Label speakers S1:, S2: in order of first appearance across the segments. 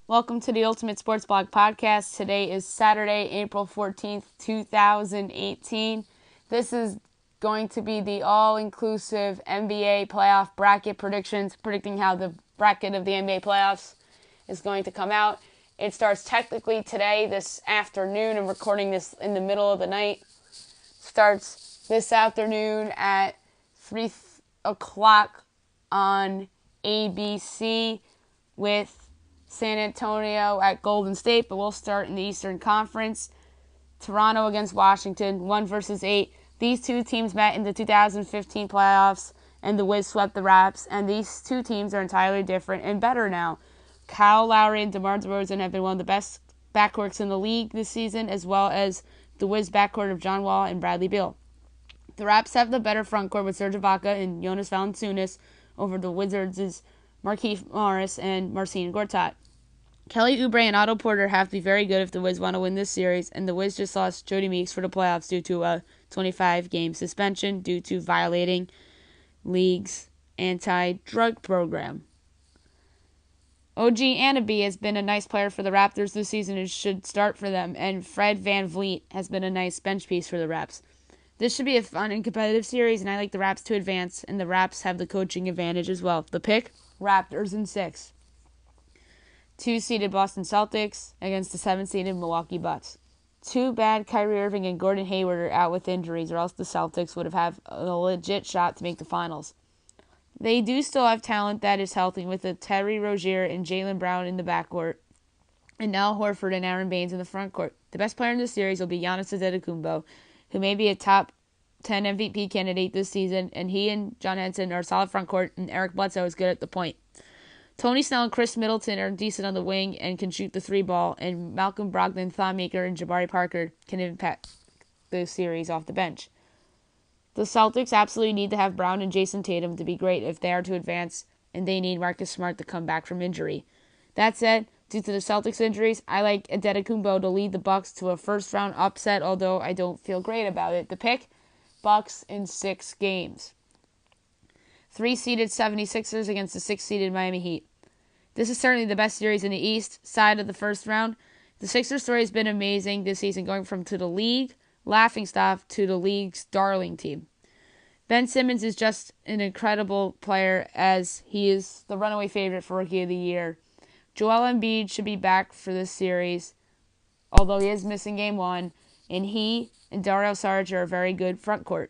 S1: Welcome to the Ultimate Sports Blog Podcast. Today is Saturday, April 14th, 2018. This is going to be the all-inclusive NBA playoff bracket predictions, predicting how the bracket of the NBA playoffs is going to come out. It starts technically today, this afternoon. I'm recording this in the middle of the night. Starts this afternoon at 3 o'clock on ABC with San Antonio at Golden State, but we'll start in the Eastern Conference. Toronto against Washington, 1 versus 8. These two teams met in the 2015 playoffs, and the Wiz swept the Raps, and these two teams are entirely different and better now. Kyle Lowry and DeMar DeRozan have been one of the best backcourts in the league this season, as well as the Wiz backcourt of John Wall and Bradley Beal. The Raps have the better frontcourt with Serge Ibaka and Jonas Valanciunas over the Wizards' Markieff Morris and Marcin Gortat. Kelly Oubre and Otto Porter have to be very good if the Wiz want to win this series, and the Wiz just lost Jody Meeks for the playoffs due to a 25-game suspension due to violating league's anti-drug program. OG Anunoby has been a nice player for the Raptors this season and should start for them, and Fred VanVleet has been a nice bench piece for the Raps. This should be a fun and competitive series, and I like the Raps to advance, and the Raps have the coaching advantage as well. The pick, Raptors in 6. 2-seeded Boston Celtics against the 7-seeded Milwaukee Bucks. Too bad Kyrie Irving and Gordon Hayward are out with injuries, or else the Celtics would have a legit shot to make the finals. They do still have talent that is healthy with a Terry Rozier and Jaylen Brown in the backcourt, and Al Horford and Aaron Baines in the frontcourt. The best player in this series will be Giannis Antetokounmpo, who may be a top 10 MVP candidate this season, and he and John Henson are a solid frontcourt, and Eric Bledsoe is good at the point. Tony Snell and Chris Middleton are decent on the wing and can shoot the 3-ball, and Malcolm Brogdon, Thonmaker, and Jabari Parker can impact the series off the bench. The Celtics absolutely need to have Brown and Jason Tatum to be great if they are to advance, and they need Marcus Smart to come back from injury. That said, due to the Celtics injuries, I like Antetokounmpo to lead the Bucks to a first-round upset, although I don't feel great about it. The pick, Bucks in 6 games. 3-seeded 76ers against the 6-seeded Miami Heat. This is certainly the best series in the East side of the first round. The Sixers story has been amazing this season, going from to the league laughingstock to the league's darling team. Ben Simmons is just an incredible player, as he is the runaway favorite for Rookie of the Year. Joel Embiid should be back for this series, although he is missing Game 1, and he and Dario Saric are a very good frontcourt.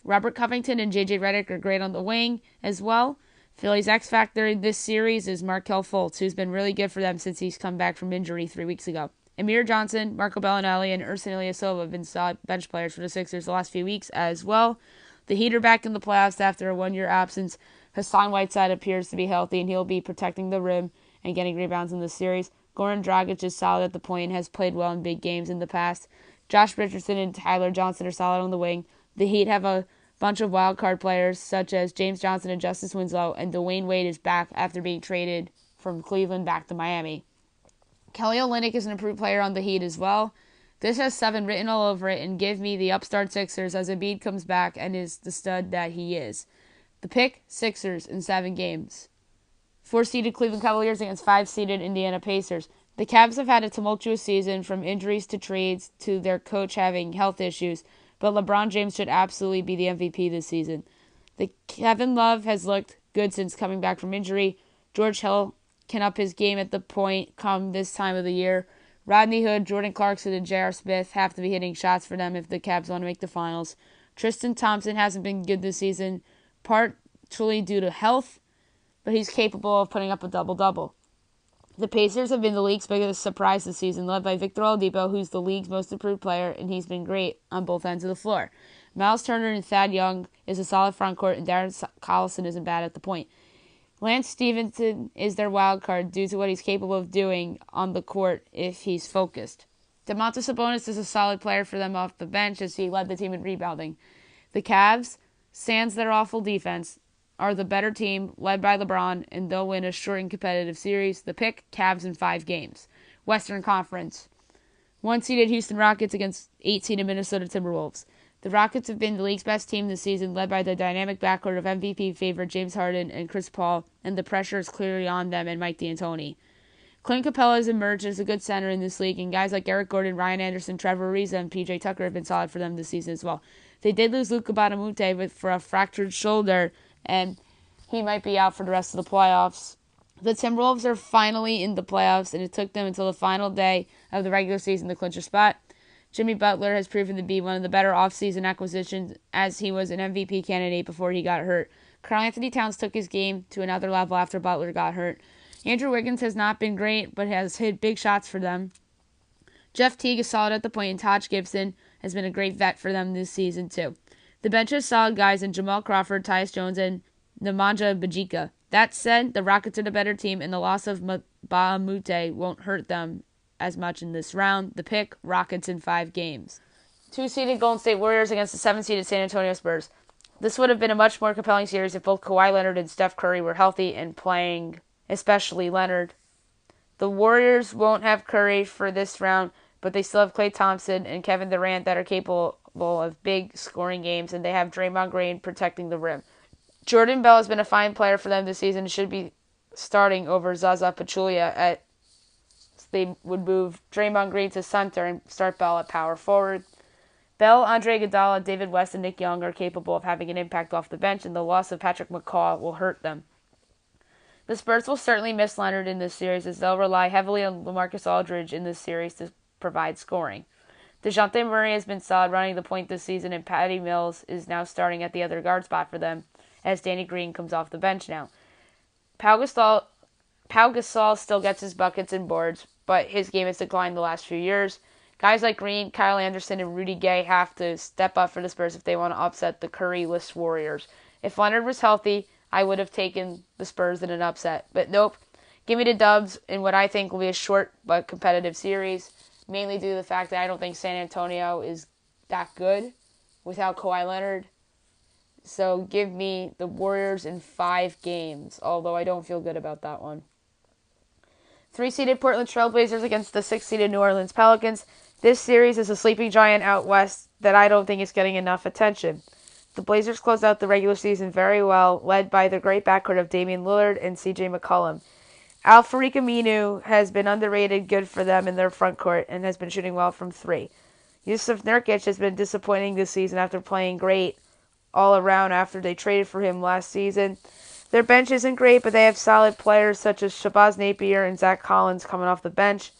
S1: Robert Covington and J.J. Redick are great on the wing as well. Philly's X Factor in this series is Markelle Fultz, who's been really good for them since he's come back from injury 3 weeks ago. Amir Johnson, Marco Bellinelli, and Ersan Ilyasova have been solid bench players for the Sixers the last few weeks as well. The Heat are back in the playoffs after a 1-year absence. Hassan Whiteside appears to be healthy, and he'll be protecting the rim and getting rebounds in this series. Goran Dragic is solid at the point and has played well in big games in the past. Josh Richardson and Tyler Johnson are solid on the wing. The Heat have a bunch of wild card players such as James Johnson and Justice Winslow, and Dwayne Wade is back after being traded from Cleveland back to Miami. Kelly Olynyk is an improved player on the Heat as well. This has 7 written all over it, and give me the upstart Sixers as Embiid comes back and is the stud that he is. The pick, Sixers in 7 games. 4-seeded Cleveland Cavaliers against 5-seeded Indiana Pacers. The Cavs have had a tumultuous season, from injuries to trades to their coach having health issues, but LeBron James should absolutely be the MVP this season. The Kevin Love has looked good since coming back from injury. George Hill can up his game at the point come this time of the year. Rodney Hood, Jordan Clarkson, and J.R. Smith have to be hitting shots for them if the Cavs want to make the finals. Tristan Thompson hasn't been good this season, partially due to health, but he's capable of putting up a double-double. The Pacers have been the league's biggest surprise this season, led by Victor Oladipo, who's the league's most improved player, and he's been great on both ends of the floor. Miles Turner and Thad Young is a solid frontcourt, and Darren Collison isn't bad at the point. Lance Stevenson is their wild card due to what he's capable of doing on the court if he's focused. Domantas Sabonis is a solid player for them off the bench, as he led the team in rebounding. The Cavs, sans their awful defense, are the better team, led by LeBron, and they'll win a short and competitive series. The pick, Cavs in 5 games. Western Conference. 1-seeded Houston Rockets against 8-seeded Minnesota Timberwolves. The Rockets have been the league's best team this season, led by the dynamic backcourt of MVP favorite James Harden and Chris Paul, and the pressure is clearly on them and Mike D'Antoni. Clint Capella has emerged as a good center in this league, and guys like Eric Gordon, Ryan Anderson, Trevor Ariza, and PJ Tucker have been solid for them this season as well. They did lose Luca Bonamute for a fractured shoulder, and he might be out for the rest of the playoffs. The Timberwolves are finally in the playoffs, and it took them until the final day of the regular season to clinch a spot. Jimmy Butler has proven to be one of the better offseason acquisitions, as he was an MVP candidate before he got hurt. Karl-Anthony Towns took his game to another level after Butler got hurt. Andrew Wiggins has not been great, but has hit big shots for them. Jeff Teague is solid at the point, and Taj Gibson has been a great vet for them this season, too. The bench has solid guys in Jamal Crawford, Tyus Jones, and Nemanja Bjelica. That said, the Rockets are the better team, and the loss of Bahamute won't hurt them as much in this round. The pick, Rockets in 5 games. 2-seeded Golden State Warriors against the 7-seeded San Antonio Spurs. This would have been a much more compelling series if both Kawhi Leonard and Steph Curry were healthy and playing, especially Leonard. The Warriors won't have Curry for this round, but they still have Klay Thompson and Kevin Durant that are capable of big scoring games, and they have Draymond Green protecting the rim. Jordan Bell has been a fine player for them this season and should be starting over Zaza Pachulia. They would move Draymond Green to center and start Bell at power forward. Bell, Andre Iguodala, David West, and Nick Young are capable of having an impact off the bench, and the loss of Patrick McCaw will hurt them. The Spurs will certainly miss Leonard in this series, as they'll rely heavily on LaMarcus Aldridge in this series to provide scoring. DeJounte Murray has been solid running the point this season, and Patty Mills is now starting at the other guard spot for them, as Danny Green comes off the bench now. Pau Gasol still gets his buckets and boards, but his game has declined the last few years. Guys like Green, Kyle Anderson, and Rudy Gay have to step up for the Spurs if they want to upset the Curry-less Warriors. If Leonard was healthy, I would have taken the Spurs in an upset. But nope, give me the Dubs in what I think will be a short but competitive series, mainly due to the fact that I don't think San Antonio is that good without Kawhi Leonard. So give me the Warriors in 5 games, although I don't feel good about that one. 3-seeded Portland Trailblazers against the 6-seeded New Orleans Pelicans. This series is a sleeping giant out west that I don't think is getting enough attention. The Blazers closed out the regular season very well, led by the great backcourt of Damian Lillard and C.J. McCollum. Al-Farouq Aminu has been underrated good for them in their front court and has been shooting well from 3. Yusuf Nurkic has been disappointing this season after playing great all around after they traded for him last season. Their bench isn't great, but they have solid players such as Shabazz Napier and Zach Collins coming off the bench.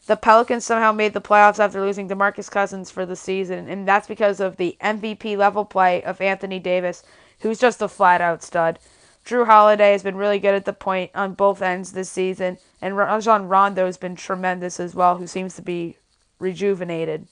S1: The Pelicans somehow made the playoffs after losing DeMarcus Cousins for the season, and that's because of the MVP level play of Anthony Davis, who's just a flat-out stud. Drew Holiday has been really good at the point on both ends this season, and Rajon Rondo has been tremendous as well, who seems to be rejuvenated.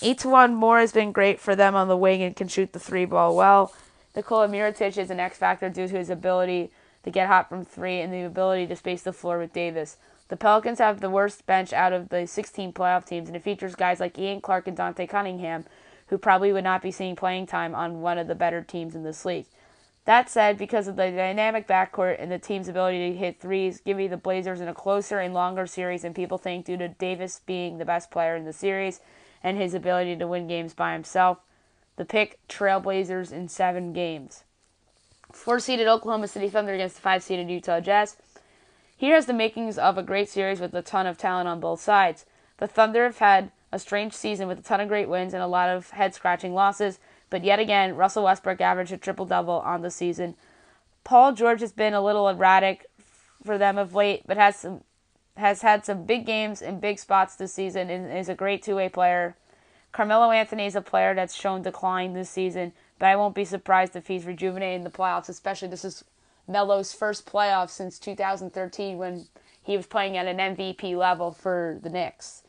S1: Etuan Moore has been great for them on the wing and can shoot the 3-ball well. Nikola Mirotic is an X-factor due to his ability to get hot from 3 and the ability to space the floor with Davis. The Pelicans have the worst bench out of the 16 playoff teams, and it features guys like Ian Clark and Dante Cunningham, who probably would not be seeing playing time on one of the better teams in this league. That said, because of the dynamic backcourt and the team's ability to hit threes, give me the Blazers in a closer and longer series than people think due to Davis being the best player in the series and his ability to win games by himself. The pick, Trailblazers in 7 games. 4-seeded Oklahoma City Thunder against the 5-seeded Utah Jazz. Here has the makings of a great series with a ton of talent on both sides. The Thunder have had a strange season with a ton of great wins and a lot of head-scratching losses, but yet again, Russell Westbrook averaged a triple-double on the season. Paul George has been a little erratic for them of late, but has had some big games and big spots this season and is a great two-way player. Carmelo Anthony is a player that's shown decline this season, but I won't be surprised if he's rejuvenated in the playoffs, especially this is Melo's first playoff since 2013 when he was playing at an MVP level for the Knicks.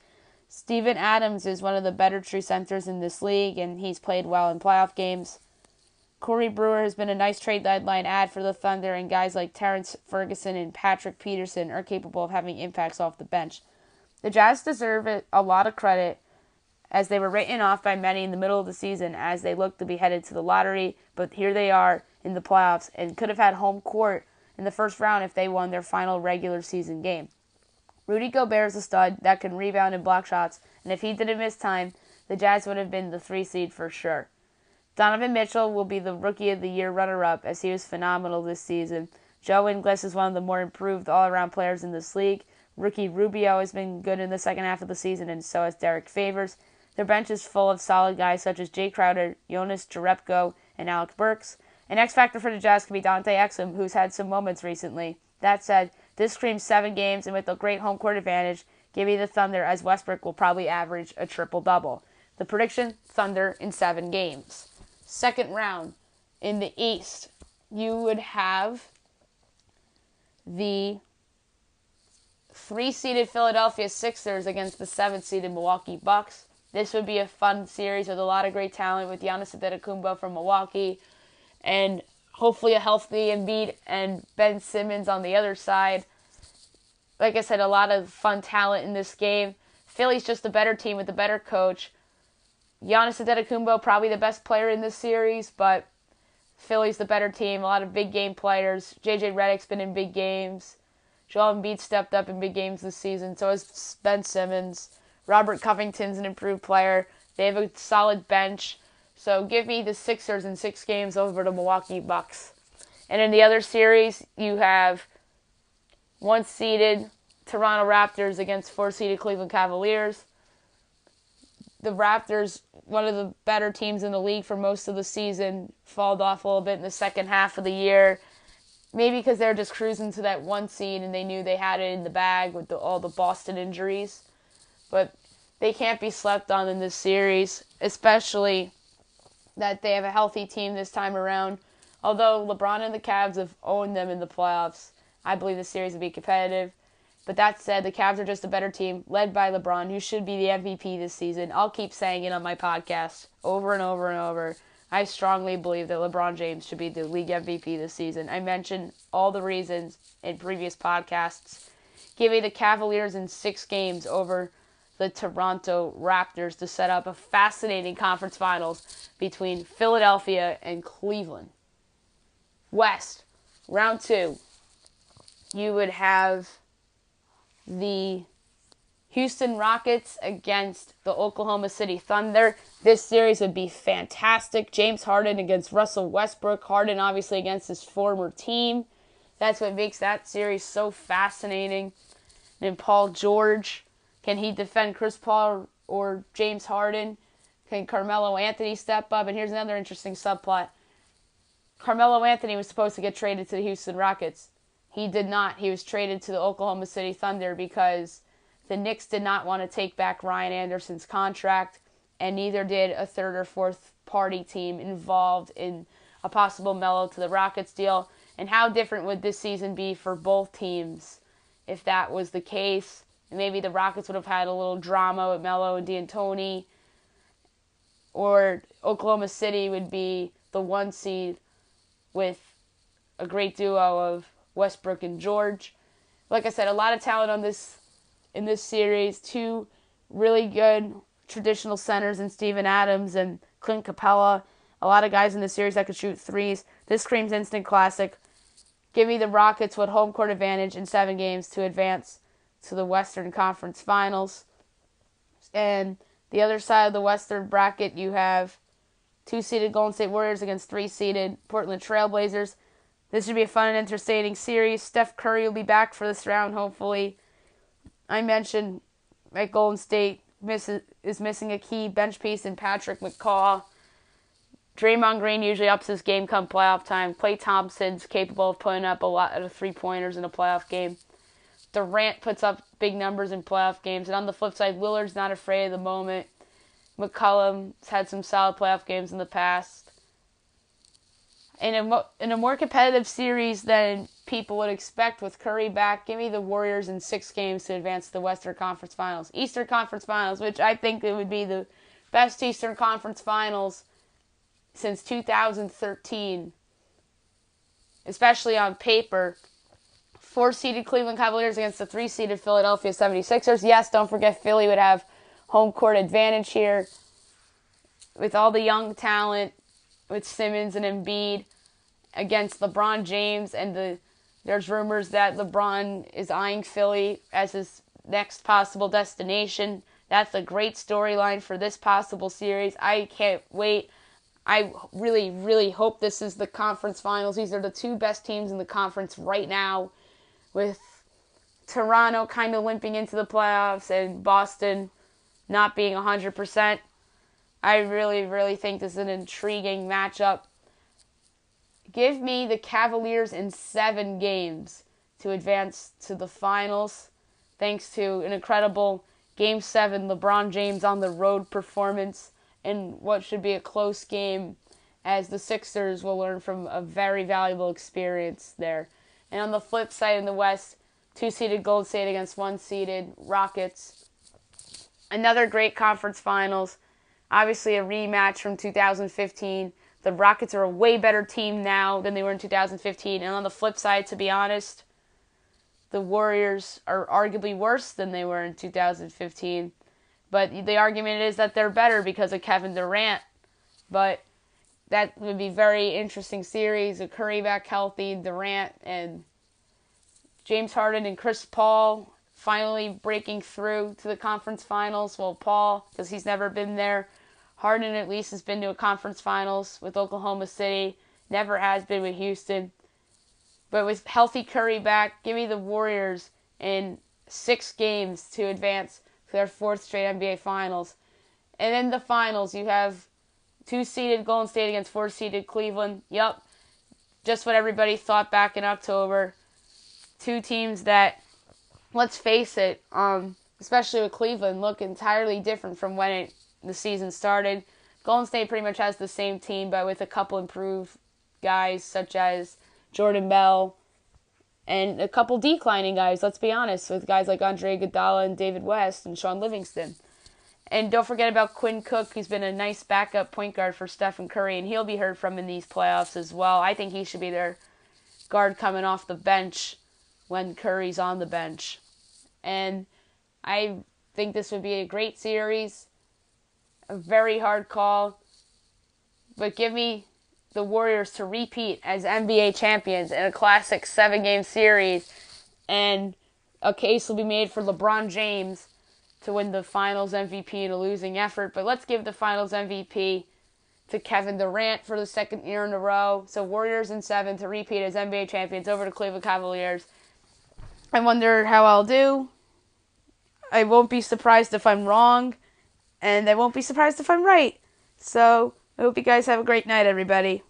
S1: Steven Adams is one of the better true centers in this league, and he's played well in playoff games. Corey Brewer has been a nice trade deadline add for the Thunder, and guys like Terrence Ferguson and Patrick Peterson are capable of having impacts off the bench. The Jazz deserve a lot of credit, as they were written off by many in the middle of the season as they looked to be headed to the lottery, but here they are in the playoffs and could have had home court in the first round if they won their final regular season game. Rudy Gobert is a stud that can rebound and block shots, and if he didn't miss time, the Jazz would have been the 3 seed for sure. Donovan Mitchell will be the Rookie of the Year runner-up as he was phenomenal this season. Joe Ingles is one of the more improved all-around players in this league. Rookie Rubio has been good in the second half of the season, and so has Derek Favors. Their bench is full of solid guys such as Jay Crowder, Jonas Jerebko, and Alec Burks. An X factor for the Jazz could be Dante Exum, who's had some moments recently. That said, this screams 7 games, and with a great home court advantage, give me the Thunder, as Westbrook will probably average a triple-double. The prediction, Thunder in 7 games. Second round, in the East, you would have the 3-seeded Philadelphia Sixers against the 7-seeded Milwaukee Bucks. This would be a fun series with a lot of great talent with Giannis Antetokounmpo from Milwaukee and hopefully a healthy Embiid and Ben Simmons on the other side. Like I said, a lot of fun talent in this game. Philly's just a better team with a better coach. Giannis Antetokounmpo probably the best player in this series, but Philly's the better team. A lot of big game players. JJ Redick's been in big games. Joel Embiid stepped up in big games this season. So has Ben Simmons. Robert Covington's an improved player. They have a solid bench. So give me the Sixers in 6 games over the Milwaukee Bucks. And in the other series, you have 1-seeded Toronto Raptors against 4-seeded Cleveland Cavaliers. The Raptors, one of the better teams in the league for most of the season, falled off a little bit in the second half of the year. Maybe because they're just cruising to that 1 seed and they knew they had it in the bag with all the Boston injuries. But they can't be slept on in this series, especially that they have a healthy team this time around. Although LeBron and the Cavs have owned them in the playoffs, I believe the series will be competitive. But that said, the Cavs are just a better team, led by LeBron, who should be the MVP this season. I'll keep saying it on my podcast over and over and over. I strongly believe that LeBron James should be the league MVP this season. I mentioned all the reasons in previous podcasts. Give me the Cavaliers in 6 games over the Toronto Raptors to set up a fascinating conference finals between Philadelphia and Cleveland. West, round 2. You would have the Houston Rockets against the Oklahoma City Thunder. This series would be fantastic. James Harden against Russell Westbrook. Harden obviously against his former team. That's what makes that series so fascinating. And Paul George, can he defend Chris Paul or James Harden? Can Carmelo Anthony step up? And here's another interesting subplot. Carmelo Anthony was supposed to get traded to the Houston Rockets. He did not. He was traded to the Oklahoma City Thunder because the Knicks did not want to take back Ryan Anderson's contract, and neither did a third or fourth party team involved in a possible Melo to the Rockets deal. And how different would this season be for both teams if that was the case? Maybe the Rockets would have had a little drama with Melo and D'Antoni, or Oklahoma City would be the 1 seed with a great duo of Westbrook and George. Like I said, a lot of talent in this series. 2 really good traditional centers in Steven Adams and Clint Capella. A lot of guys in this series that could shoot threes. This screams instant classic. Give me the Rockets with home court advantage in 7 games to advance to the Western Conference Finals. And the other side of the Western bracket, you have 2-seeded Golden State Warriors against 3-seeded Portland Trailblazers. This should be a fun and entertaining series. Steph Curry will be back for this round, hopefully. I mentioned that Golden State is missing a key bench piece in Patrick McCaw. Draymond Green usually ups his game come playoff time. Klay Thompson's capable of putting up a lot of 3-pointers in a playoff game. Durant puts up big numbers in playoff games. And on the flip side, Lillard's not afraid of the moment. McCollum's had some solid playoff games in the past. In a more competitive series than people would expect with Curry back, give me the Warriors in 6 games to advance to the Western Conference Finals. Eastern Conference Finals, which I think it would be the best Eastern Conference Finals since 2013, especially on paper. 4-seeded Cleveland Cavaliers against the 3-seeded Philadelphia 76ers. Yes, don't forget Philly would have home court advantage here with all the young talent, with Simmons and Embiid against LeBron James, and there's rumors that LeBron is eyeing Philly as his next possible destination. That's a great storyline for this possible series. I can't wait. I really, really hope this is the conference finals. These are the 2 best teams in the conference right now, with Toronto kind of limping into the playoffs and Boston not being 100%. I really, really think this is an intriguing matchup. Give me the Cavaliers in 7 games to advance to the finals, thanks to an incredible Game 7 LeBron James on the road performance in what should be a close game, as the Sixers will learn from a very valuable experience there. And on the flip side in the West, 2-seeded Golden State against 1-seeded Rockets. Another great conference finals. Obviously a rematch from 2015. The Rockets are a way better team now than they were in 2015. And on the flip side, to be honest, the Warriors are arguably worse than they were in 2015. But the argument is that they're better because of Kevin Durant. But that would be a very interesting series. With Curry back healthy, Durant and James Harden and Chris Paul finally breaking through to the conference finals. Well, Paul, because he's never been there. Harden at least has been to a conference finals with Oklahoma City. Never has been with Houston. But with healthy Curry back, give me the Warriors in 6 games to advance to their 4th straight NBA Finals. And in the finals, you have 2-seeded Golden State against 4-seeded Cleveland. Yup, just what everybody thought back in October. 2 teams that, let's face it, especially with Cleveland, look entirely different from when the season started. Golden State pretty much has the same team, but with a couple improved guys such as Jordan Bell and a couple declining guys, let's be honest, with guys like Andre Iguodala and David West and Sean Livingston. And don't forget about Quinn Cook, who's been a nice backup point guard for Stephen Curry, and he'll be heard from in these playoffs as well. I think he should be their guard coming off the bench when Curry's on the bench. And I think this would be a great series. A very hard call. But give me the Warriors to repeat as NBA champions in a classic 7-game series. And a case will be made for LeBron James to win the Finals MVP in a losing effort. But let's give the Finals MVP to Kevin Durant for the 2nd year in a row. So Warriors in 7 to repeat as NBA champions over to Cleveland Cavaliers. I wonder how I'll do. I won't be surprised if I'm wrong. And I won't be surprised if I'm right. So, I hope you guys have a great night, everybody.